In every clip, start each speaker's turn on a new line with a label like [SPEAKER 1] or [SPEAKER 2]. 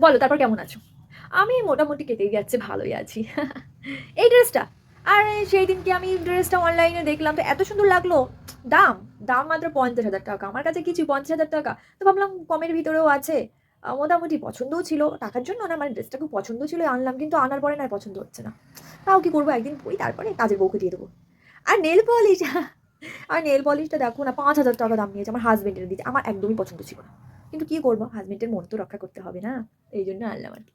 [SPEAKER 1] বলো তারপর কেমন আছো? আমি মোটামুটি কেটেই যাচ্ছে, ভালোই আছি। এই ড্রেসটা, আরে সেই দিনকে আমি ড্রেসটা অনলাইনে দেখলাম তো এত সুন্দর লাগলো। দাম, দাম মাত্র ৫০,০০০ টাকা। আমার কাছে কিছু ৫০,০০০ টাকা। তো ভাবলাম কমের ভিতরেও আছে। মোটামুটি পছন্দও ছিল। টাকার জন্য না, মানে ড্রেসটা খুব পছন্দ ছিল আনলাম, কিন্তু আনার পরে না আর পছন্দ হচ্ছে না। তাও কি করবো, একদিন পরি তারপরে কাজের বউকে দিয়ে দেবো। আর নেল পলিশ, আর নেল পলিশটা দেখো না, ৫০০০ টাকা দাম নিয়েছে। আমার হাজবেন্ডের দিয়েছে, আমার একদমই পছন্দ ছিল না। কিন্তু কি করবো, হাজবেন্ডের মন তো রক্ষা করতে হবে না, এই জন্য আনলাম আর কি।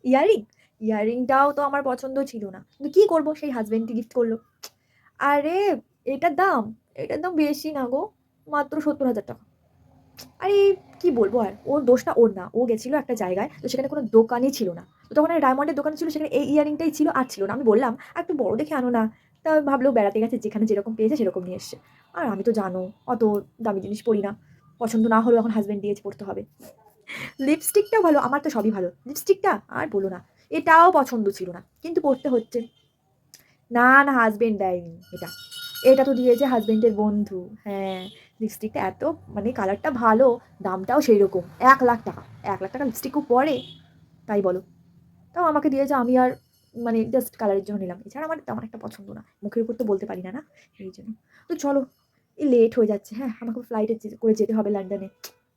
[SPEAKER 1] ইয়ারিং, ইয়ারিংটাও তো আমার পছন্দ ছিল না, কিন্তু কি করবো, সেই হাজবেন্ডই গিফট করলো। আরে এটার দাম, এটার দাম বেশি না গো, মাত্র ৭০,০০০ টাকা। আরে কি বলবো, আর ওর দোষটা ওর না, ও গেছিল একটা জায়গায়, তো সেখানে কোনো দোকানই ছিল না। তো তখন আর ডায়মন্ডের দোকান ছিল, সেখানে এই ইয়ারিংটাই ছিল, আর ছিল না। আমি বললাম আর একটু বড় দেখে আনো না। তা ভাবলেও বেড়াতে গেছে, যেখানে যেরকম পেয়েছে সেরকম নিয়ে এসছে। আর আমি তো জানো অত দামি জিনিস পরি না, পছন্দ না হলেও এখন হাজবেন্ড দিয়েছে, পড়তে হবে। লিপস্টিকটাও ভালো, আমার তো সবই ভালো, লিপস্টিকটা আর বলো না, এটাও পছন্দ ছিল না, কিন্তু পড়তে হচ্ছে। না না, হাজবেন্ড দেয়নি এটা, এটা তো দিয়েছে হাজবেন্ডের বন্ধু। হ্যাঁ, লিপস্টিকটা এত, মানে কালারটা ভালো, দামটাও সেই রকম, ১,০০,০০০ টাকা। ১,০০,০০০ টাকা লিপস্টিকও পরে, তাই বলো। তাও আমাকে দিয়েছে, আমি আর মানে জাস্ট কালারের জন্য নিলাম, এছাড়া আমার তেমন একটা পছন্দ না, মুখের উপর তো বলতে পারি না, না এই জন্য। তো চলো, এই লেট হয়ে যাচ্ছে, হ্যাঁ আমাকে ফ্লাইটে করে যেতে হবে লন্ডনে।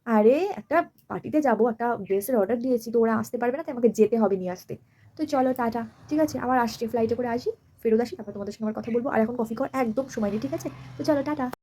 [SPEAKER 1] আরে একটা পার্টিতে যাবো, একটা ড্রেসের অর্ডার দিয়েছি, তো ওরা আসতে পারবে না, তাই আমাকে যেতে হবে নিয়ে আসতে। তো চলো টাটা, ঠিক আছে, আবার আসছি, ফ্লাইটে করে আসি, ফেরত আসি, তারপর তোমাদের সঙ্গে আমার কথা বলবো। আর এখন কফি খাওয়ার একদম সময় নেই, ঠিক আছে? তো চলো টাটা।